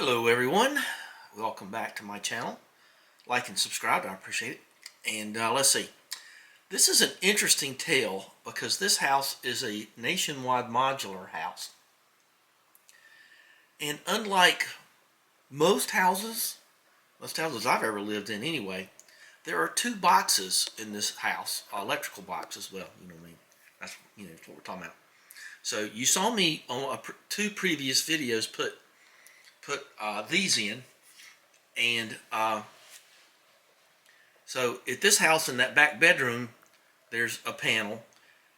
Hello everyone, welcome back to my channel. Like and subscribe, I appreciate it. And let's see, this is an interesting tale because this house is a nationwide modular house. And unlike most houses I've ever lived in anyway, there are two boxes in this house, electrical boxes. Well, you know what I mean. That's what we're talking about. So you saw me on two previous videos put these in, and so at this house in that back bedroom there's a panel,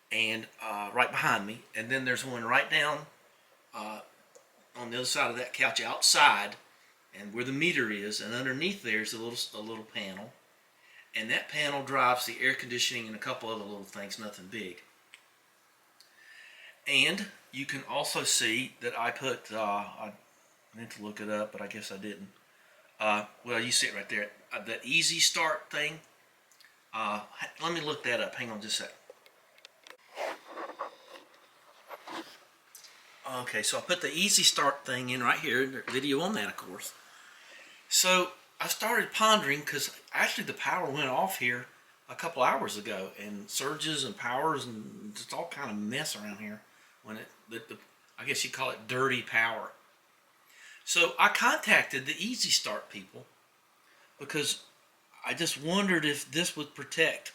and right behind me, and then there's one right down on the other side of that couch outside, and where the meter is, and underneath there's a little panel, and that panel drives the air conditioning and a couple other little things, nothing big. And you can also see that I put I meant to look it up, but I guess I didn't. Well, you see it right there. The easy start thing. Let me look that up. Hang on just a sec. Okay, so I put the easy start thing in right here. There's a video on that, of course. So I started pondering, because actually the power went off here a couple hours ago, and surges and powers and just all kind of mess around here when I guess you call it dirty power. So I contacted the Easy Start people because I just wondered if this would protect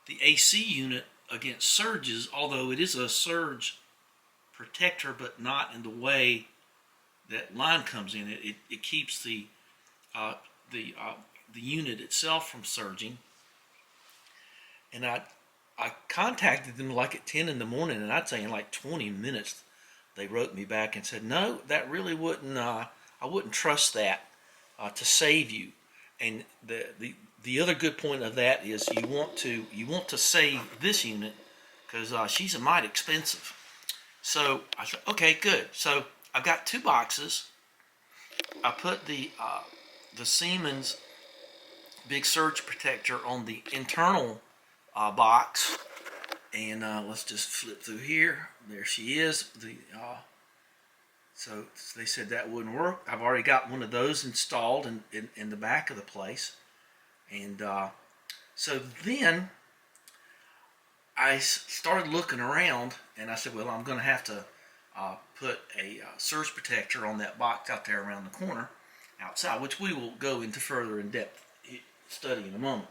the AC unit against surges, although it is a surge protector, but not in the way that line comes in. It keeps the unit itself from surging. And I contacted them like at 10 in the morning, and I'd say in like 20 minutes they wrote me back and said, no, that really wouldn't, I wouldn't trust that to save you. And the other good point of that is you want to save this unit, because she's a mighty expensive. So I said, okay, good. So I've got two boxes. I put the Siemens big surge protector on the internal box, and let's just flip through here. There she is. So they said that wouldn't work. I've already got one of those installed in the back of the place, and so then I started looking around, and I said, well, I'm going to have to put a surge protector on that box out there around the corner outside, which we will go into further in-depth study in a moment.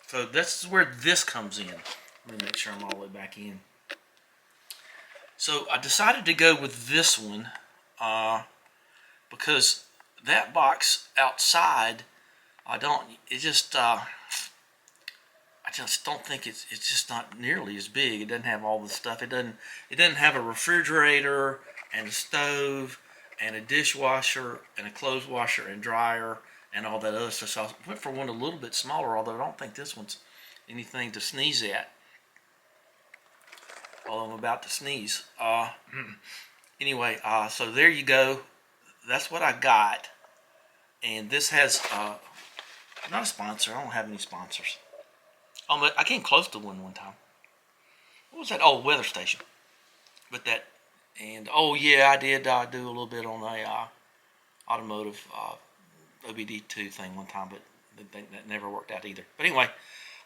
So that's where this comes in. Let me make sure I'm all the way back in. So I decided to go with this one because that box outside, I just don't think it's just not nearly as big. It doesn't have all the stuff. It doesn't have a refrigerator and a stove and a dishwasher and a clothes washer and dryer and all that other stuff. So I went for one a little bit smaller, although I don't think this one's anything to sneeze at. Although I'm about to sneeze. Anyway, so there you go. That's what I got. And this has, not a sponsor. I don't have any sponsors. But I came close to one time. What was that? Oh, weather station. But that, and oh yeah, I did do a little bit on a automotive OBD2 thing one time, but that never worked out either. But anyway,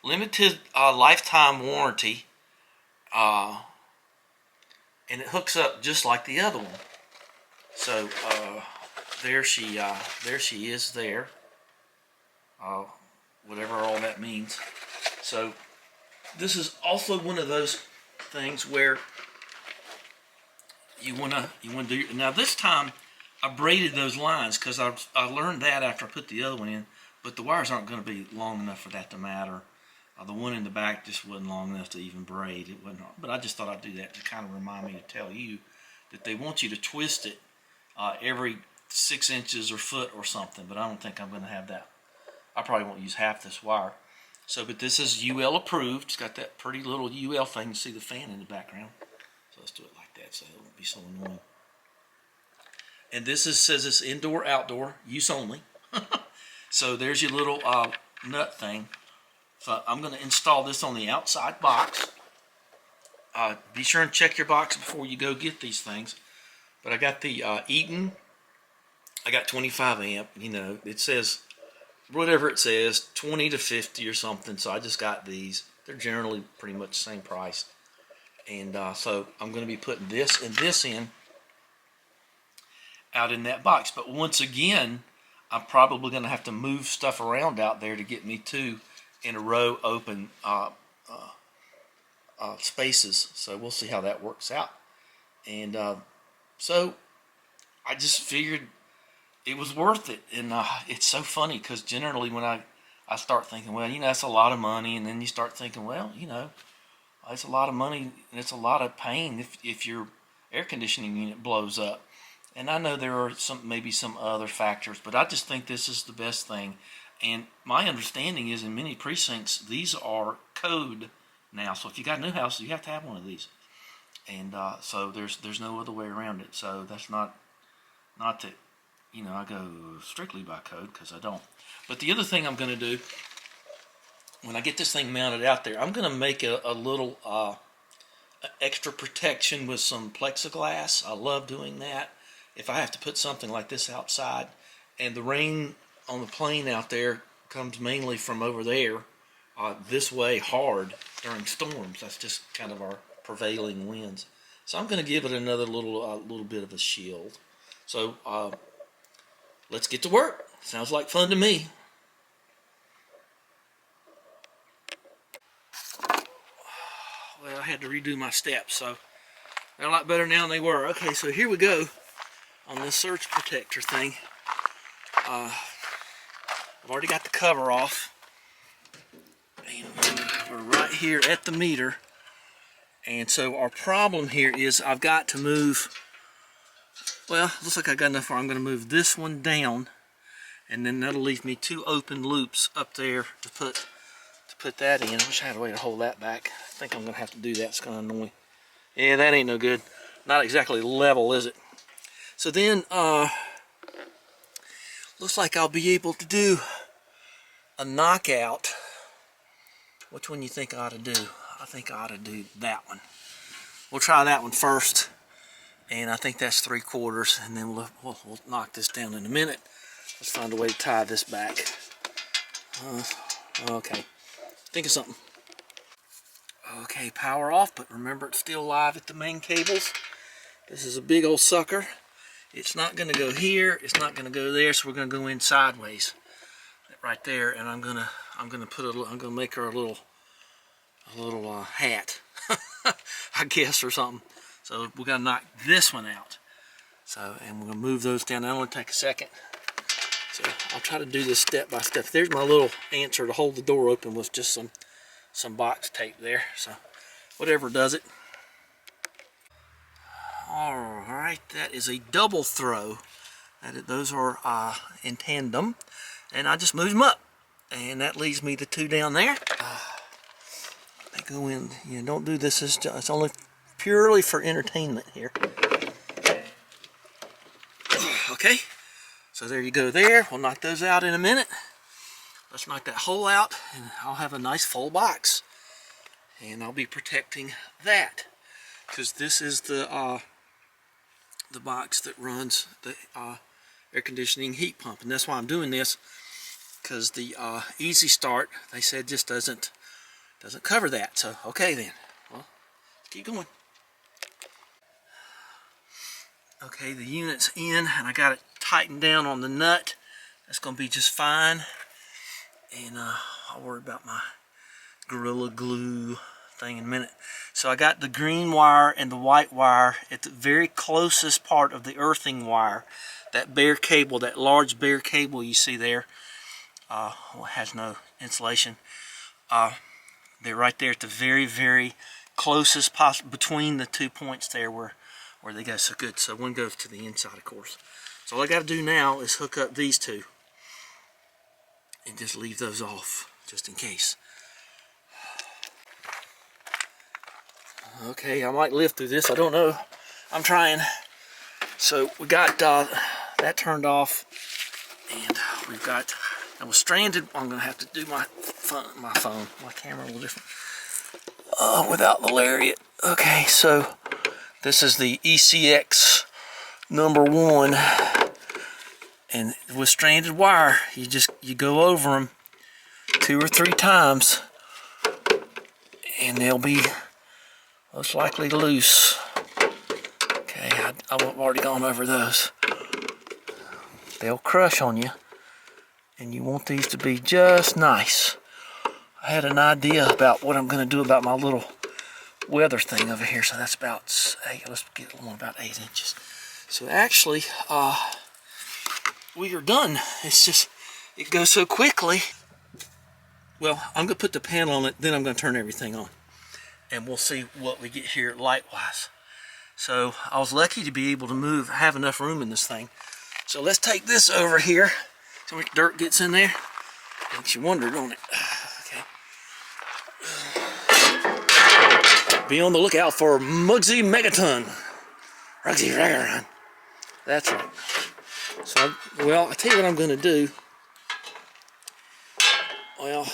limited lifetime warranty, and it hooks up just like the other one. So there she is there. Whatever all that means. So this is also one of those things where you wanna do. Now this time I braided those lines because I learned that after I put the other one in, but the wires aren't going to be long enough for that to matter. The one in the back just wasn't long enough to even braid. It wasn't, but I just thought I'd do that to kind of remind me to tell you that they want you to twist it every 6 inches or foot or something, but I don't think I'm going to have that. I probably won't use half this wire. So, but this is UL approved. It's got that pretty little UL thing. You see the fan in the background. So let's do it like that so it won't be so annoying. And this says it's indoor, outdoor, use only. So there's your little nut thing. So I'm going to install this on the outside box. Be sure and check your box before you go get these things. But I got the Eaton I got 25 amp, you know, it says, whatever it says, 20 to 50 or something. So I just got these. They're generally pretty much the same price. And so I'm going to be putting this and this in out in that box. But once again, I'm probably going to have to move stuff around out there to get me two in a row open spaces. So we'll see how that works out. And so I just figured it was worth it. And it's so funny because generally when I start thinking, well, you know, that's a lot of money. And then you start thinking, well, you know, it's a lot of money and it's a lot of pain if your air conditioning unit blows up. And I know there are maybe some other factors, but I just think this is the best thing. And my understanding is in many precincts, these are code now. So if you got a new house, you have to have one of these. And so there's no other way around it. So that's not that, you know, I go strictly by code, because I don't. But the other thing I'm going to do, when I get this thing mounted out there, I'm going to make a little extra protection with some plexiglass. I love doing that. If I have to put something like this outside, and the rain on the plane out there comes mainly from over there, this way hard during storms. That's just kind of our prevailing winds. So I'm going to give it another little bit of a shield. So let's get to work. Sounds like fun to me. Well, I had to redo my steps, so they're a lot better now than they were. Okay, so here we go on this surge protector thing. I've already got the cover off. And we're right here at the meter. And so our problem here is I've got to move, well, looks like I got enough where I'm going to move this one down. And then that'll leave me two open loops up there to put that in. I wish I had a way to hold that back. I think I'm going to have to do that. It's kind of annoying. Yeah, that ain't no good. Not exactly level, is it? So then, looks like I'll be able to do a knockout. Which one you think I ought to do? I think I ought to do that one. We'll try that one first. And I think that's 3/4. And then we'll knock this down in a minute. Let's find a way to tie this back. Okay. Think of something. Okay, power off, but remember it's still live at the main cables. This is a big old sucker. It's not going to go here. It's not going to go there. So we're going to go in sideways, right there. And I'm gonna make her a little hat, I guess, or something. So we're gonna knock this one out. So, and we're gonna move those down. That'll only take a second. So I'll try to do this step by step. There's my little answer to hold the door open with just some box tape there. So whatever does it. All right, that is a double throw. Those are in tandem, and I just moved them up, and that leaves me the two down there. They go in. You know, don't do this. It's only purely for entertainment here. Okay, so there you go. There. We'll knock those out in a minute. Let's knock that hole out, and I'll have a nice full box, and I'll be protecting that, because this is the box that runs the air conditioning heat pump, and that's why I'm doing this, because the Easy Start, they said, just doesn't cover that. So okay then, well, let's keep going. Okay, the unit's in, and I got it tightened down on the nut. That's going to be just fine, and I'll worry about my Gorilla Glue thing in a minute. So I got the green wire and the white wire at the very closest part of the earthing wire. That bare cable, that large bare cable you see there, well, it has no insulation. They're right there at the very, very closest between the 2 points there where they go. So good. So one goes to the inside, of course. So all I got to do now is hook up these two and just leave those off, just in case. Okay, I might live through this. I don't know. I'm trying. So we got that turned off, and we've got. I was stranded. I'm gonna have to do my camera a little different without the lariat. Okay, so this is the ECX #1 And with stranded wire, you go over them 2 or 3 times, and they'll be most likely loose. Okay, I've already gone over those. They'll crush on you, and you want these to be just nice. I had an idea about what I'm going to do about my little weather thing over here. So that's about 8. Let's get one about 8 inches. So actually, we are done. It's just, it goes so quickly. Well, I'm going to put the panel on it, then I'm going to turn everything on. And we'll see what we get here light-wise. So I was lucky to be able to have enough room in this thing. So let's take this over here. So much dirt gets in there. Makes you wonder, don't it? Okay. Be on the lookout for Muggsy Megaton. Muggsy Megaton. That's right. So, well, I'll tell you what I'm going to do. Well,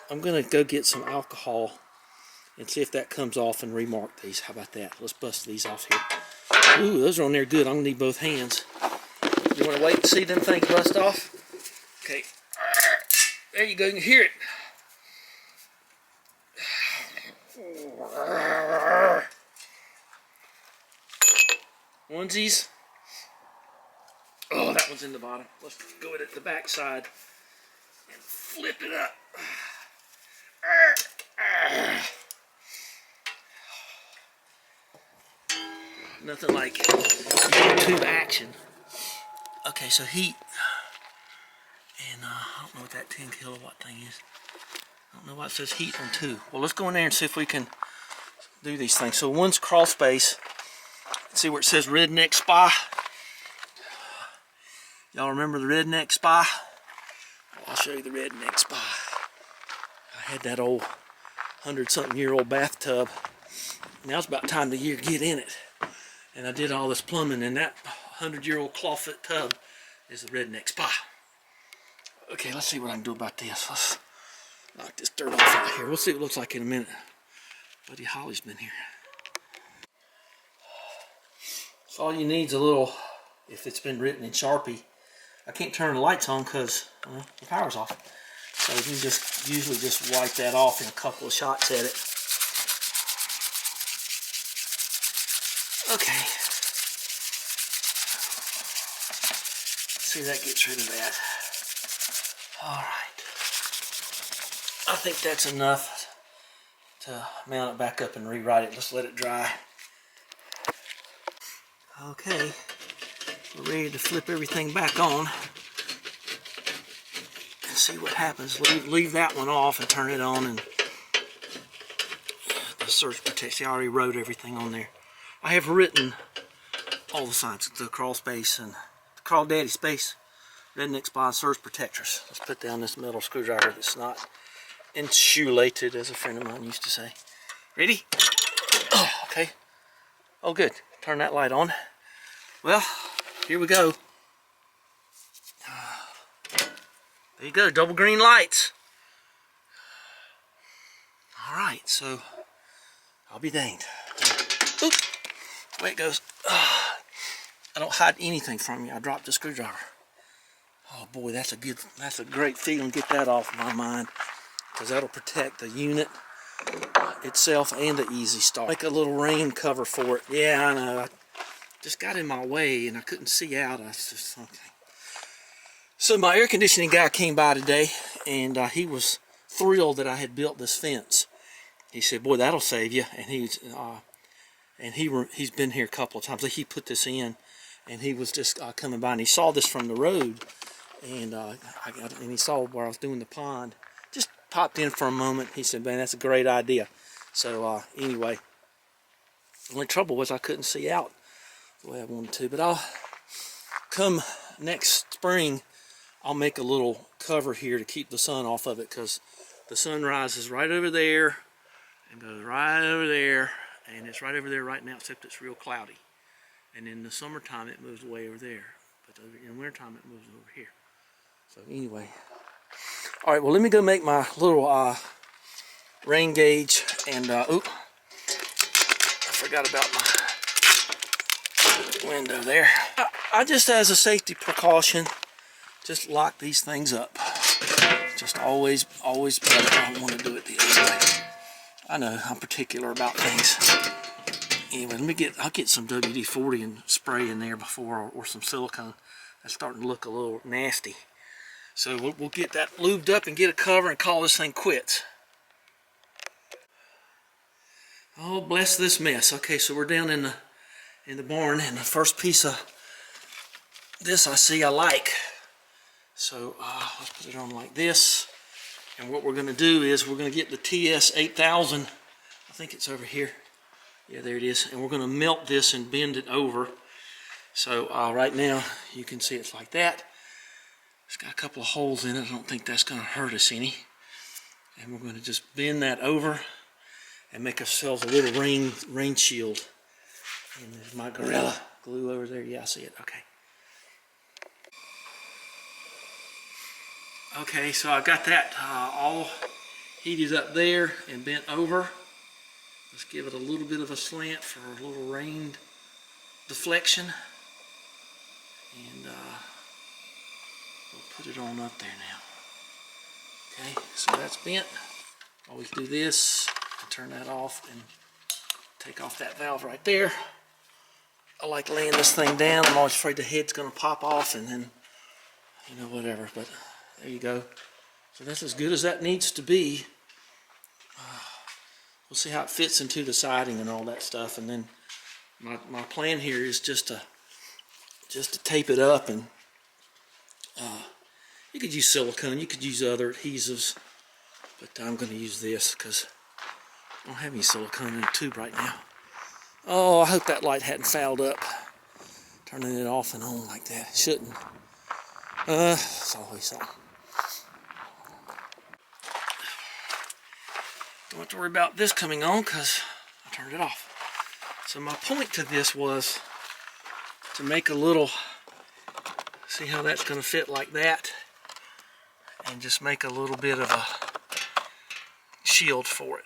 I'm going to go get some alcohol and see if that comes off and remark these. How about that? Let's bust these off here. Ooh, those are on there good. I'm going to need both hands. You want to wait and see them things bust off? Okay. There you go. You can hear it. Onesies. Oh, that one's in the bottom. Let's go at the back side and flip it up. Nothing like YouTube action. Okay, so heat. And I don't know what that 10 kilowatt thing is. I don't know why it says heat on 2. Well, let's go in there and see if we can do these things. So one's crawl space. See where it says Redneck Spa? Y'all remember the Redneck Spa? Well, I'll show you the Redneck Spa. I had that old 100-something-year-old bathtub. Now it's about time to get in it. And I did all this plumbing, and that 100-year-old clawfoot tub is the Redneck Spa. Okay, let's see what I can do about this. Let's knock this dirt off out here. We'll see what it looks like in a minute. Buddy Holly's been here. So all you need is a little, if it's been written in Sharpie. I can't turn the lights on because the power's off. So you can just usually just wipe that off in a couple of shots at it. Okay. See, that gets rid of that. Alright. I think that's enough to mount it back up and rewrite it. Let's let it dry. Okay. We're ready to flip everything back on and see what happens. Leave that one off and turn it on, and the surge protection. I already wrote everything on there. I have written all the signs, the crawl space and the crawl daddy space, Redneck Spa, surge protectors. Let's put down this metal screwdriver that's not insulated, as a friend of mine used to say. Ready? Oh, okay. Oh, good. Turn that light on. Well, here we go. There you go, double green lights. All right, so I'll be danged. Oop. Away it goes. I don't hide anything from you. I dropped the screwdriver. Oh boy, that's a great feeling. Get that off my mind, because that'll protect the unit itself and the easy start. Make a little rain cover for it. Yeah, I know. I just got in my way and I couldn't see out. I was just okay. So my air conditioning guy came by today, and he was thrilled that I had built this fence. He said, "Boy, that'll save you." And he's been here a couple of times. He put this in, and he was just coming by, and he saw this from the road, and he saw where I was doing the pond. Just popped in for a moment. He said, "Man, that's a great idea." So anyway, the only trouble was I couldn't see out the way I wanted to. But I'll come next spring. I'll make a little cover here to keep the sun off of it, because the sun rises right over there and goes right over there, and it's right over there right now, except it's real cloudy. And in the summertime it moves way over there, but in the wintertime it moves over here. So anyway, all right, well, let me go make my little rain gauge, and oop, I forgot about my, window there. I just, as a safety precaution, just lock these things up. Just always better. I don't want to do it the other way. I know I'm particular about things. Anyway, I'll get some WD-40 and spray in there before, or some silicone. That's starting to look a little nasty. So we'll get that lubed up and get a cover and call this thing quits. Oh, bless this mess. Okay, so we're down in the barn, and the first piece of this I like. So let's put it on like this. And what we're going to do is we're going to get the TS 8000. I think it's over here. Yeah, there it is. And we're going to melt this and bend it over. So right now you can see it's like that. It's got a couple of holes in it. I don't think that's going to hurt us any. And we're going to just bend that over and make ourselves a little rain shield. And there's my Gorilla Glue over there. Yeah, I see it. Okay. Okay, so I got that all heated up there and bent over. Let's give it a little bit of a slant for a little rain deflection. And we'll put it on up there now. Okay, so that's bent. Always do this, turn that off and take off that valve right there. I like laying this thing down. I'm always afraid the head's gonna pop off and then, you know, whatever, but there you go. So that's as good as that needs to be. We'll see how it fits into the siding and all that stuff, and then my plan here is just to tape it up. And you could use silicone, you could use other adhesives, but I'm going to use this because I don't have any silicone in the tube right now. Oh, I hope that light hadn't fouled up. Turning it off and on like that. It shouldn't. It's always so. Don't have to worry about this coming on because I turned it off. So my point to this was to make a little, see how that's going to fit like that, and just make a little bit of a shield for it.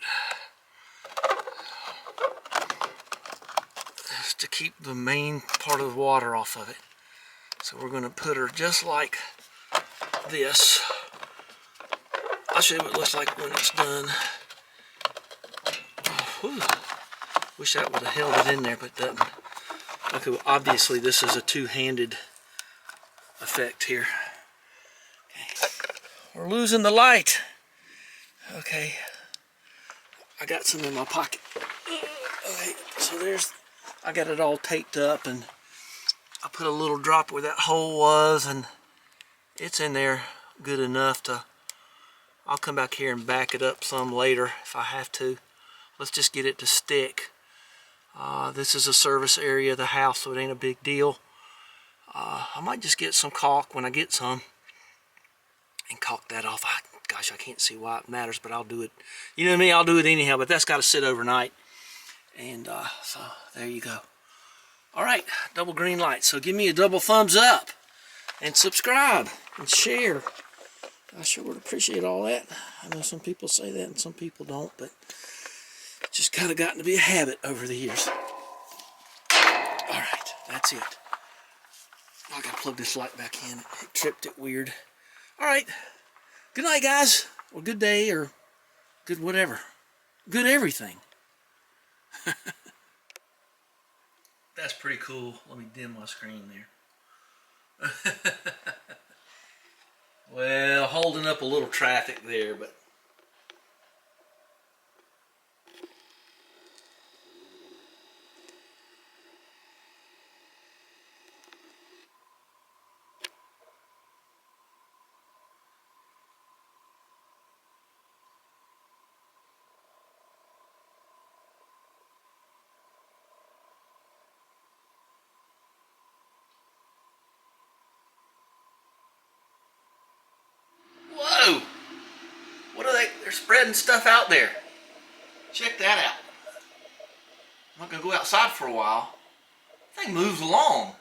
Just to keep the main part of the water off of it. So we're going to put her just like this. I'll show you what it looks like when it's done. Whew. Wish that would have held it in there, but it doesn't. Okay, well, obviously this is a two-handed effect here. Okay. We're losing the light. Okay, I got some in my pocket. Okay, so I got it all taped up, and I put a little drop where that hole was, and it's in there good enough to, I'll come back here and back it up some later if I have to. Let's just get it to stick. This is a service area of the house, so it ain't a big deal. I might just get some caulk when I get some and caulk that off. Gosh, I can't see why it matters, but I'll do it. You know what I mean? I'll do it anyhow, but that's got to sit overnight. And so there you go. All right, double green light. So give me a double thumbs up and subscribe and share. I sure would appreciate all that. I know some people say that and some people don't, but it's just kind of gotten to be a habit over the years. All right, that's it. I gotta plug this light back in. It tripped it weird. All right, good night, guys, or good day, or good whatever. Good everything. That's pretty cool. Let me dim my screen there. Well, holding up a little traffic there, but whoa! What are they? They're spreading stuff out there. Check that out. I'm not gonna go outside for a while. That thing moves along.